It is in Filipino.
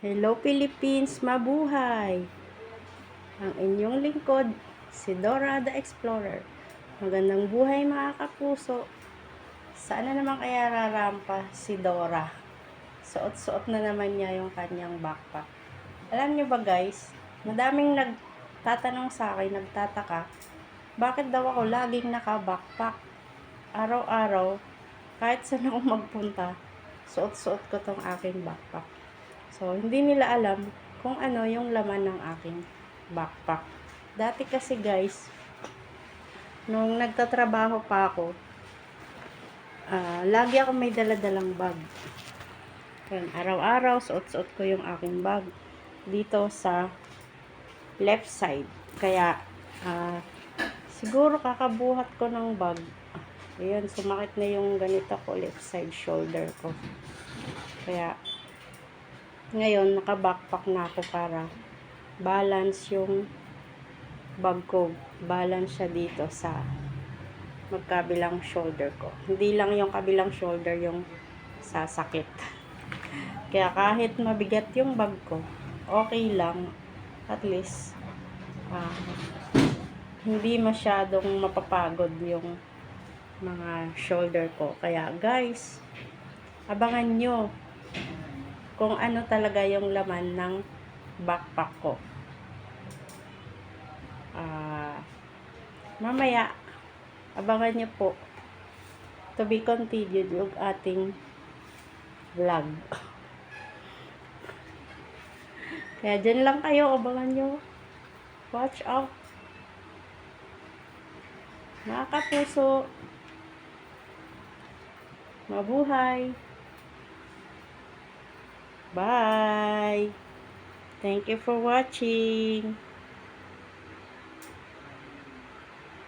Hello Philippines, mabuhay! Ang inyong lingkod, si Dora the Explorer. Magandang buhay mga kapuso. Saan na naman kaya rarampa si Dora? Suot-suot na naman niya yung kanyang backpack. Alam niyo ba guys, madaming nagtatanong sa akin, nagtataka, bakit daw ako laging naka-backpack? Araw-araw, kahit saan ako magpunta, suot-suot ko tong aking backpack. So, hindi nila alam kung ano yung laman ng aking backpack. Dati kasi guys, nung nagtatrabaho pa ako, lagi ako may daladalang bag. Yan, araw-araw, suot-suot ko yung aking bag dito sa left side. Kaya, siguro kakabuhat ko ng bag. Ayan, sumakit na yung ganito ko, left side shoulder ko. Kaya, ngayon, naka-backpack na ako para balance yung bag ko. Balance siya dito sa magkabilang shoulder ko. Hindi lang yung kabilang shoulder yung sasakit. Kaya kahit mabigat yung bag ko, okay lang. At least, hindi masyadong mapapagod yung mga shoulder ko. Kaya guys, abangan nyo kung ano talaga yung laman ng backpack ko. Mamaya, abangan nyo po. To be continued yung ating vlog. Kaya dyan lang kayo, abangan nyo. Watch out. Mga kapuso, mabuhay. Bye! Thank you for watching.